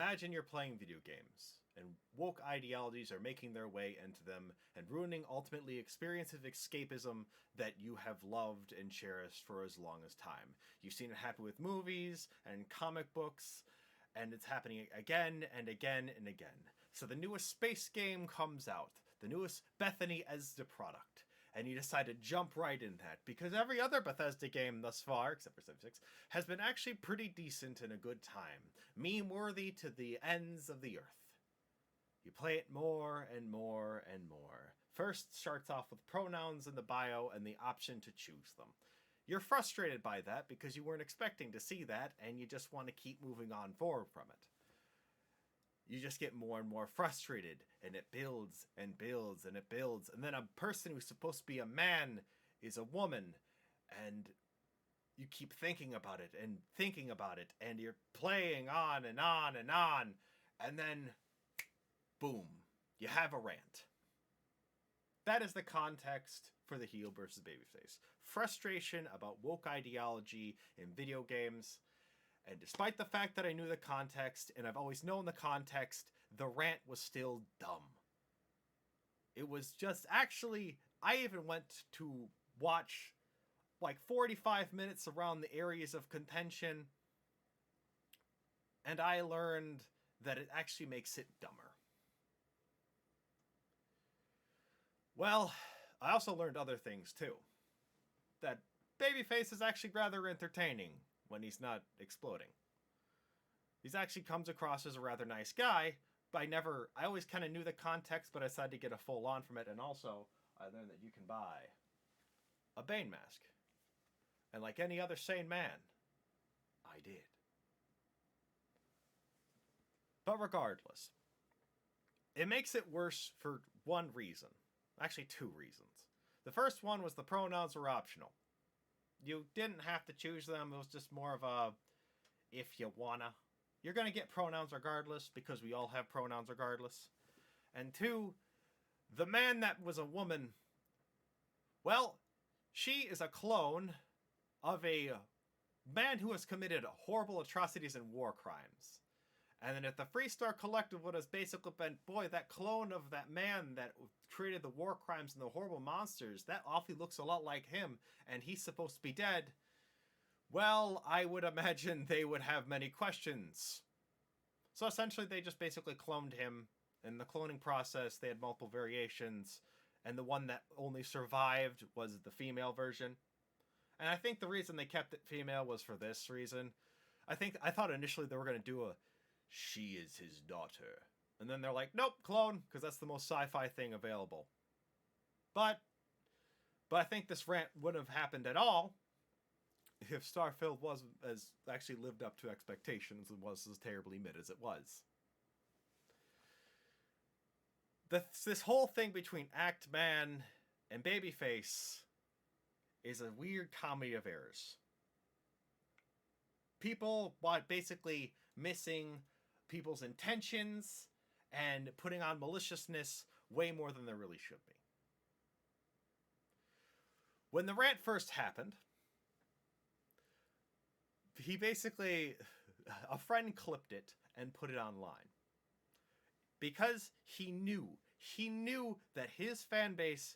Imagine you're playing video games, and woke ideologies are making their way into them and ruining ultimately experiences of escapism that you have loved and cherished for as long as time. You've seen it happen with movies and comic books, and it's happening again and again and again. So the newest space game comes out, the newest Bethany as the product, and you decide to jump right in that, because every other Bethesda game thus far, except for 76, has been actually pretty decent and a good time, meme-worthy to the ends of the earth. You play it more and more and more. First starts off with pronouns in the bio and the option to choose them. You're frustrated by that because you weren't expecting to see that, and you just want to keep moving on forward from it. You just get more and more frustrated, and it builds and builds and it builds, and then a person who's supposed to be a man is a woman, and you keep thinking about it and thinking about it, and you're playing on and on and on, and then boom, you have a rant. That is the context for the HeelVSBabyface. Frustration about woke ideology in video games. And despite the fact that I knew the context, and I've always known the context, the rant was still dumb. It was just, actually, I even went to watch like 45 minutes around the areas of contention, and I learned that it actually makes it dumber. Well, I also learned other things too. That Babyface is actually rather entertaining when he's not exploding. He actually comes across as a rather nice guy, but I always kind of knew the context, but I decided to get a full on from it, and also I learned that you can buy a Bane mask. And like any other sane man, I did. But regardless, it makes it worse for one reason. Actually, two reasons. The first one was the pronouns were optional. You didn't have to choose them. It was just more of a, if you wanna. You're going to get pronouns regardless, because we all have pronouns regardless. And two, the man that was a woman, well, she is a clone of a man who has committed horrible atrocities and war crimes. And then if the Freestar Collective would have basically been, boy, that clone of that man that created the war crimes and the horrible monsters, that awfully looks a lot like him, and he's supposed to be dead, well, I would imagine they would have many questions. So essentially they just basically cloned him. In the cloning process, they had multiple variations, and the one that only survived was the female version. And I think the reason they kept it female was for this reason. I thought initially they were going to do a she is his daughter. And then they're like, nope, clone, because that's the most sci-fi thing available. But I think this rant wouldn't have happened at all if Starfield wasn't as actually lived up to expectations and was as terribly mid as it was. This whole thing between Actman and Babyface is a weird comedy of errors. People basically missing people's intentions and putting on maliciousness way more than there really should be. When the rant first happened, he basically, a friend clipped it and put it online. Because he knew that his fan base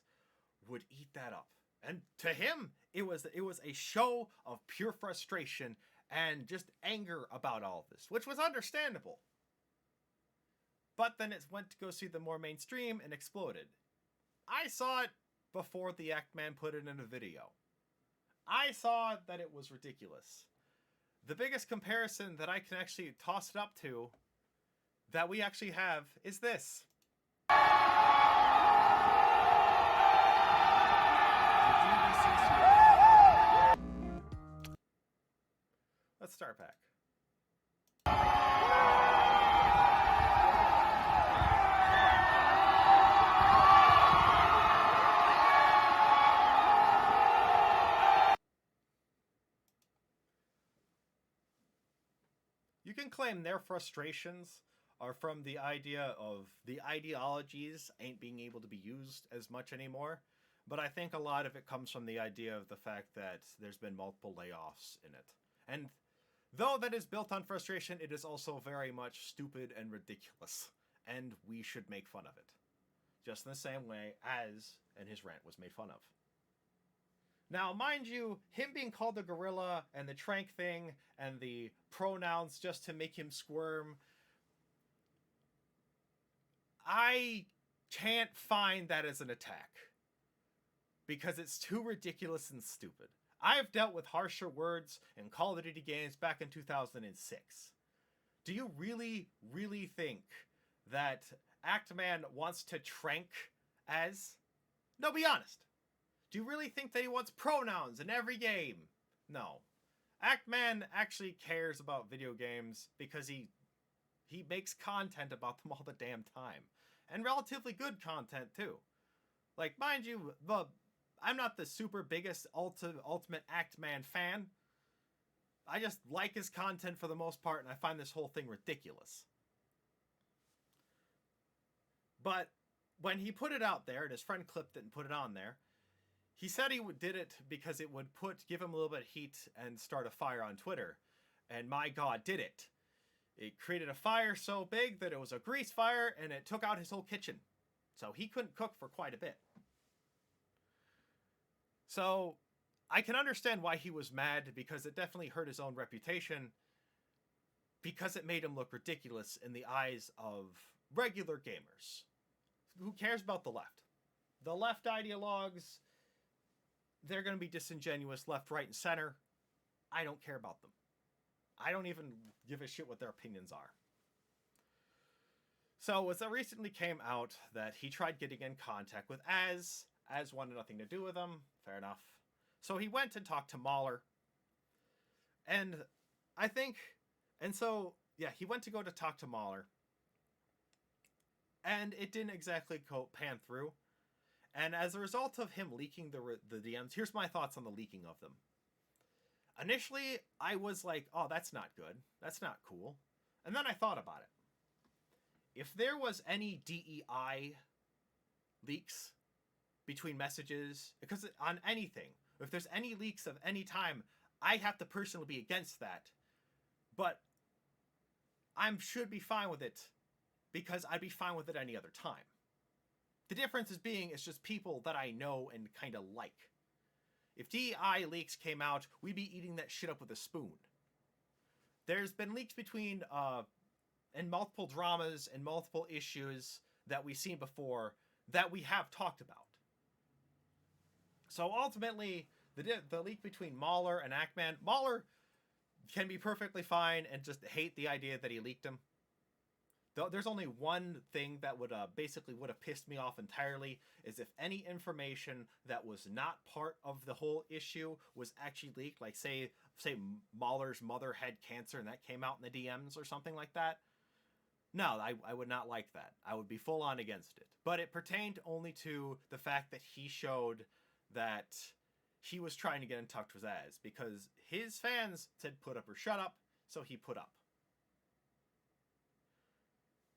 would eat that up. And to him, it was a show of pure frustration and just anger about all of this, which was understandable. But then it went to go see the more mainstream and exploded. I saw it before the Actman put it in a video. I saw that it was ridiculous. The biggest comparison that I can actually toss it up to that we actually have is this. Let's start back. You can claim their frustrations are from the idea of the ideologies ain't being able to be used as much anymore. But I think a lot of it comes from the idea of the fact that there's been multiple layoffs in it. And Though that is built on frustration, it is also very much stupid and ridiculous, and we should make fun of it. Just in the same way as and his rant was made fun of. Now, mind you, him being called the gorilla and the trank thing and the pronouns just to make him squirm, I can't find that as an attack. Because it's too ridiculous and stupid. I've dealt with harsher words in Call of Duty games back in 2006. Do you really, really think that Actman wants to trank as? No, be honest. Do you really think that he wants pronouns in every game? No. Actman actually cares about video games because he makes content about them all the damn time. And relatively good content, too. Like, mind you, I'm not the super biggest ultimate Actman fan. I just like his content for the most part, and I find this whole thing ridiculous. But when he put it out there, and his friend clipped it and put it on there, he said he did it because it would give him a little bit of heat and start a fire on Twitter. And my God, did it. It created a fire so big that it was a grease fire, and it took out his whole kitchen. So he couldn't cook for quite a bit. So I can understand why he was mad, because it definitely hurt his own reputation, because it made him look ridiculous in the eyes of regular gamers. Who cares about the left? The left ideologues, they're going to be disingenuous left, right, and center. I don't care about them. I don't even give a shit what their opinions are. So it recently came out that he tried getting in contact with Az wanted nothing to do with him. Fair enough. So he went and talked to Mahler. And I think... And so, yeah, he went to go to talk to Mahler. And it didn't exactly pan through. And as a result of him leaking the DMs, here's my thoughts on the leaking of them. Initially, I was like, oh, that's not good. That's not cool. And then I thought about it. If there was any DEI leaks between messages, because on anything, if there's any leaks of any time, I have to personally be against that. But I should be fine with it because I'd be fine with it any other time. The difference is it's just people that I know and kind of like. If DEI leaks came out, we'd be eating that shit up with a spoon. There's been leaks between, and multiple dramas and multiple issues that we've seen before that we have talked about. So ultimately, the leak between Mahler and Actman, Mahler can be perfectly fine and just hate the idea that he leaked him. There's only one thing that would have pissed me off entirely, is if any information that was not part of the whole issue was actually leaked, like say Mahler's mother had cancer and that came out in the DMs or something like that. No, I would not like that. I would be full on against it. But it pertained only to the fact that he showed that he was trying to get in touch with Az, because his fans said put up or shut up, so he put up.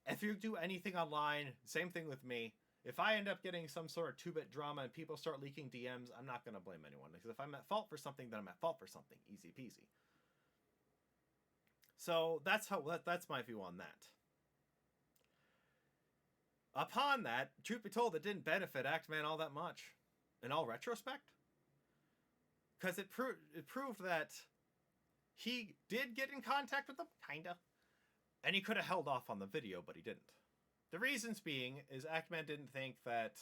If you do anything online, same thing with me. If I end up getting some sort of 2-bit drama and people start leaking DMs, I'm not going to blame anyone. Because if I'm at fault for something, then I'm at fault for something. Easy peasy. So that's my view on that. Upon that, truth be told, it didn't benefit Actman all that much. In all retrospect. Because it proved that he did get in contact with them, kinda. And he could have held off on the video, but he didn't. The reasons being is Actman didn't think that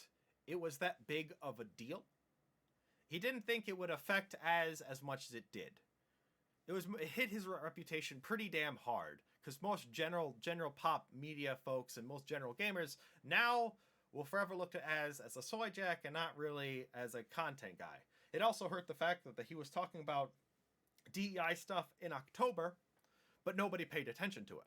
it was that big of a deal. He didn't think it would affect as much as it did. It hit his reputation pretty damn hard, because most general pop media folks and most general gamers now will forever look at as a soy jack and not really as a content guy. It also hurt the fact that he was talking about DEI stuff in October, but nobody paid attention to it.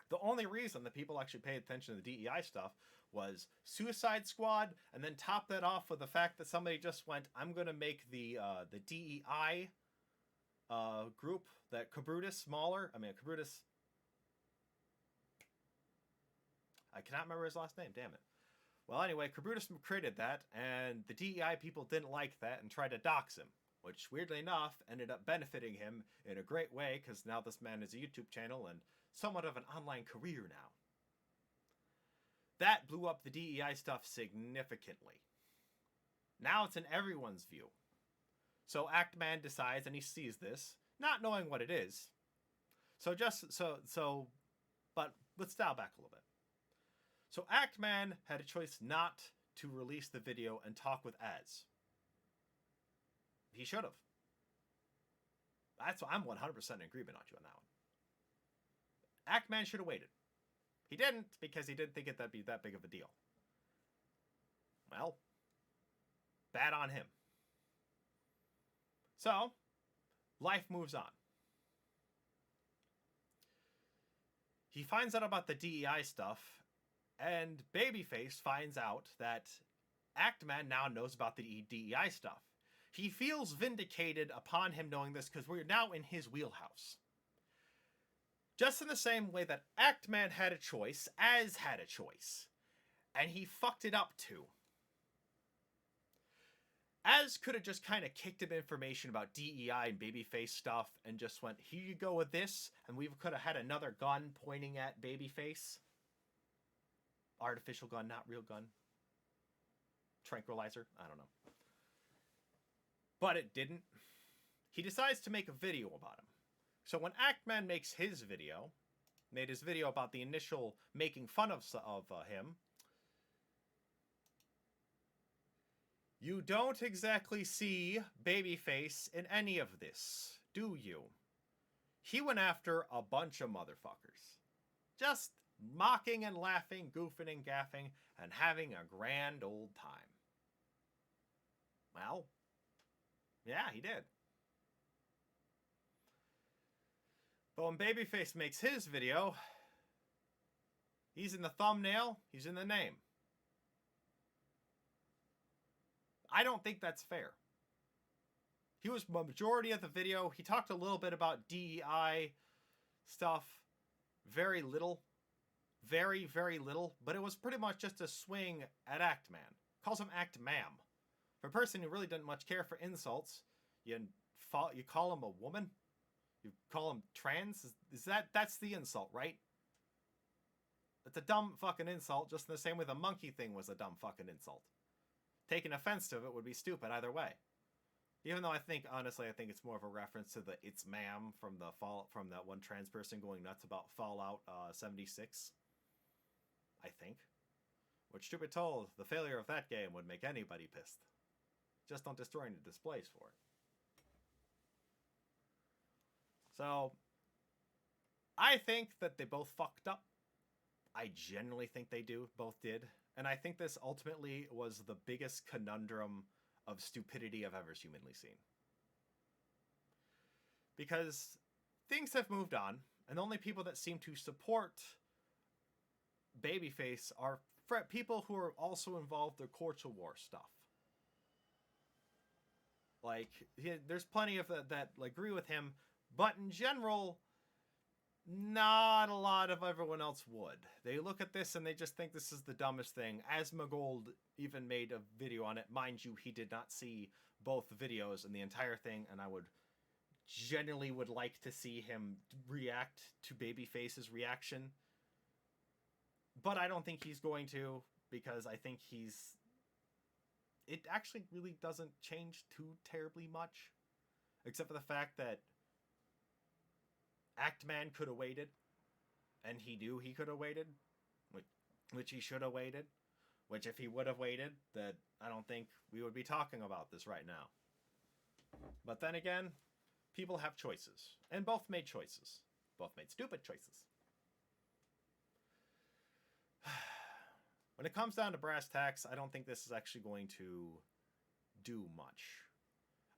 The only reason that people actually paid attention to the DEI stuff was Suicide Squad, and then top that off with the fact that somebody just went, I'm going to make the DEI group that Cabrutus, I cannot remember his last name, damn it. Well, anyway, Cabrutus created that, and the DEI people didn't like that and tried to dox him. which weirdly enough ended up benefiting him in a great way because now this man has a YouTube channel and somewhat of an online career now. That blew up the DEI stuff significantly. Now it's in everyone's view. So Actman decides, and he sees this, not knowing what it is. But let's dial back a little bit. So Actman had a choice not to release the video and talk with ads. He should have. That's why I'm 100% in agreement on you on that one. Actman should have waited. He didn't because he didn't think that'd be that big of a deal. Well, bad on him. So, life moves on. He finds out about the DEI stuff, and Babyface finds out that Actman now knows about the DEI stuff. He feels vindicated upon him knowing this because we're now in his wheelhouse. Just in the same way that Actman had a choice, Az had a choice. And he fucked it up too. Az could have just kind of kicked him information about DEI and Babyface stuff and just went, here you go with this, and we could have had another gun pointing at Babyface. Artificial gun, not real gun. Tranquilizer, I don't know. But it didn't. He decides to make a video about him. So when Actman made his video about the initial making fun of him, you don't exactly see Babyface in any of this, do you? He went after a bunch of motherfuckers. Just mocking and laughing, goofing and gaffing, and having a grand old time. Well, yeah, he did. But when Babyface makes his video, he's in the thumbnail, he's in the name. I don't think that's fair. He was the majority of the video. He talked a little bit about DEI stuff. Very little. Very, very little. But it was pretty much just a swing at Actman. Calls him Actmam. For a person who really didn't much care for insults, you call him a woman? You call him trans? That's the insult, right? It's a dumb fucking insult, just in the same way the monkey thing was a dumb fucking insult. Taking offense to it would be stupid either way. Even though honestly, I think it's more of a reference to the "It's Ma'am" from that one trans person going nuts about Fallout 76. I think. Which, to be told, the failure of that game would make anybody pissed. Just don't destroy any displays for it. So, I think that they both fucked up. I genuinely think they both did. And I think this ultimately was the biggest conundrum of stupidity I've ever humanly seen. Because things have moved on, and the only people that seem to support Babyface are people who are also involved in culture war stuff. Like, there's plenty of that agree with him, but in general, not a lot of everyone else would. They look at this and they just think this is the dumbest thing. Asmongold even made a video on it. Mind you, he did not see both videos and the entire thing, and I would genuinely like to see him react to Babyface's reaction. But I don't think he's going to, because I think it actually really doesn't change too terribly much. Except for the fact that Actman could have waited, and he knew he could have waited, which he should have waited, which if he would have waited, that I don't think we would be talking about this right now. But then again, people have choices, and both made choices. Both made stupid choices. When it comes down to brass tacks, I don't think this is actually going to do much.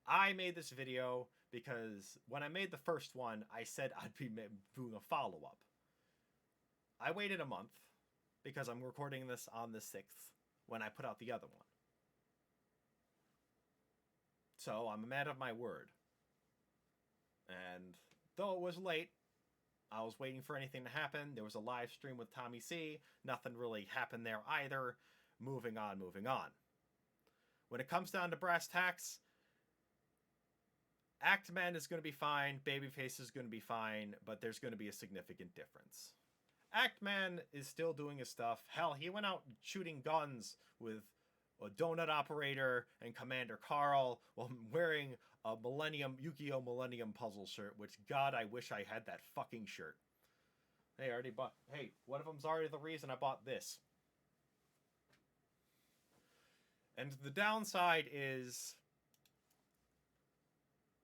I made this video because when I made the first one, I said I'd be doing a follow-up. I waited a month because I'm recording this on the 6th when I put out the other one. So I'm a man of my word. And though it was late, I was waiting for anything to happen. There was a live stream with Tommy C. Nothing really happened there either. Moving on. When it comes down to brass tacks, Actman is going to be fine, Babyface is going to be fine, but there's going to be a significant difference. Actman is still doing his stuff. Hell, he went out shooting guns with a donut operator and Commander Carl while wearing a Yu-Gi-Oh! Millennium puzzle shirt, which, God, I wish I had that fucking shirt. Hey, I already bought... Hey, one of them's already the reason I bought this. And the downside is...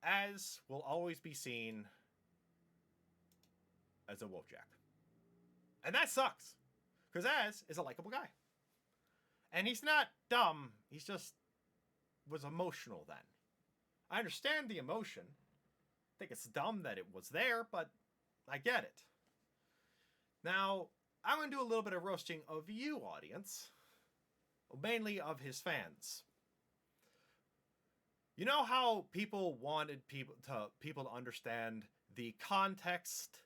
Az will always be seen as a Wojak. And that sucks. Because Az is a likable guy. And he's not dumb. He's just was emotional then. I understand the emotion. I think it's dumb that it was there, but I get it. Now, I'm going to do a little bit of roasting of you, audience. Mainly of his fans. You know how people wanted people to understand the context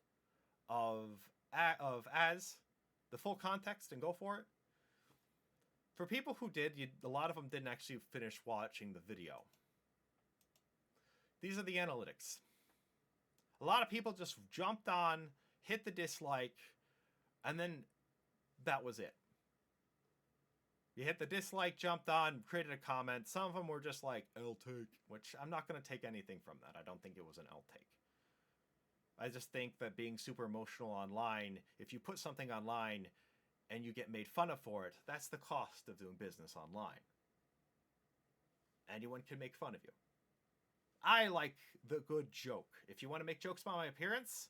of Az? The full context and go for it? For people who did, a lot of them didn't actually finish watching the video. These are the analytics. A lot of people just jumped on, hit the dislike, and then that was it. You hit the dislike, jumped on, created a comment. Some of them were just like, L take, which I'm not going to take anything from that. I don't think it was an L take. I just think that being super emotional online, if you put something online and you get made fun of for it, that's the cost of doing business online. Anyone can make fun of you. I like the good joke. If you want to make jokes about my appearance,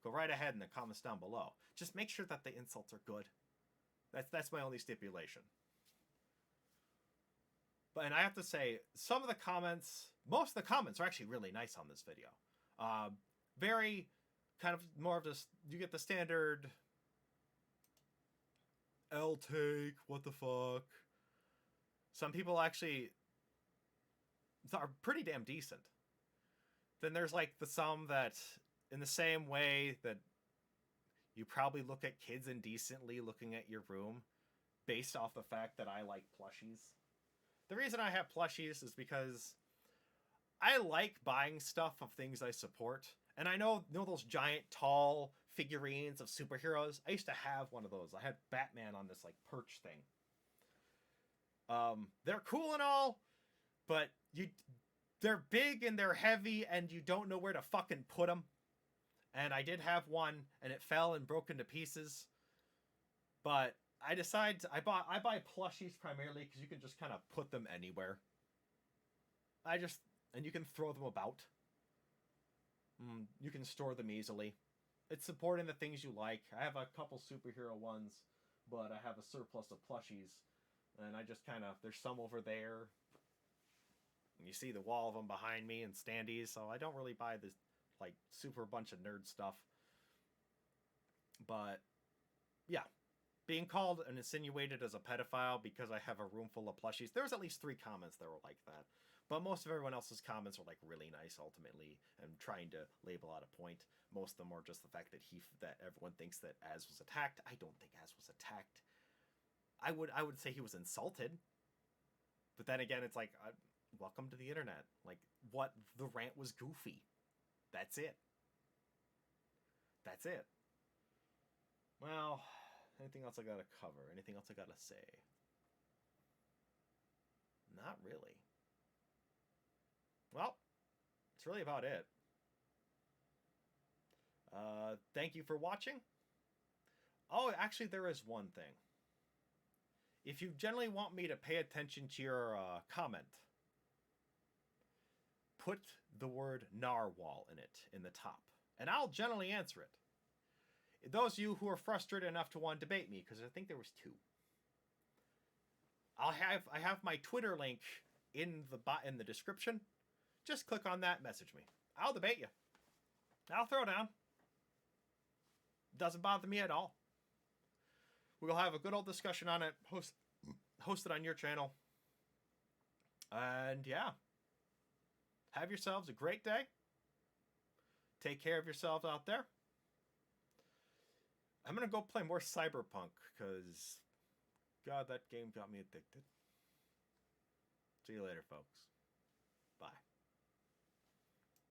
go right ahead in the comments down below. Just make sure that the insults are good. That's my only stipulation. But, and I have to say, some of the comments, most of the comments are actually really nice on this video. Very kind of more of this, you get the standard L take, what the fuck. Some people actually are pretty damn decent. Then there's like some that, in the same way that you probably look at kids indecently looking at your room based off the fact that I like plushies. The reason I have plushies is because I like buying stuff of things I support. And I know those giant, tall figurines of superheroes? I used to have one of those. I had Batman on this, like, perch thing. They're cool and all, but they're big and they're heavy and you don't know where to fucking put them. And I did have one, and it fell and broke into pieces. But I decided I buy plushies primarily because you can just kind of put them anywhere. And you can throw them about. You can store them easily. It's supporting the things you like. I have a couple superhero ones, but I have a surplus of plushies. And I just kind of, there's some over there. And you see the wall of them behind me and standees, so I don't really buy this, like, super bunch of nerd stuff. But, yeah. Being called and insinuated as a pedophile because I have a room full of plushies. There was at least 3 comments that were like that. But most of everyone else's comments are, like, really nice, ultimately, and trying to label out a point. Most of them are just the fact that that everyone thinks that Az was attacked. I don't think Az was attacked. I would say he was insulted. But then again, it's like, welcome to the internet. Like, what? The rant was goofy. That's it. That's it. Well, anything else I gotta cover? Anything else I gotta say? Not really. Well, that's really about it. Thank you for watching. Oh, actually, there is one thing. If you generally want me to pay attention to your comment, put the word narwhal in it in the top, and I'll generally answer it. Those of you who are frustrated enough to want to debate me, because I think there was 2. I have my Twitter link in the description. Just click on that, message me. I'll debate you. I'll throw down. Doesn't bother me at all. We'll have a good old discussion on it, hosted on your channel. And yeah. Have yourselves a great day. Take care of yourselves out there. I'm going to go play more Cyberpunk, because, God, that game got me addicted. See you later, folks.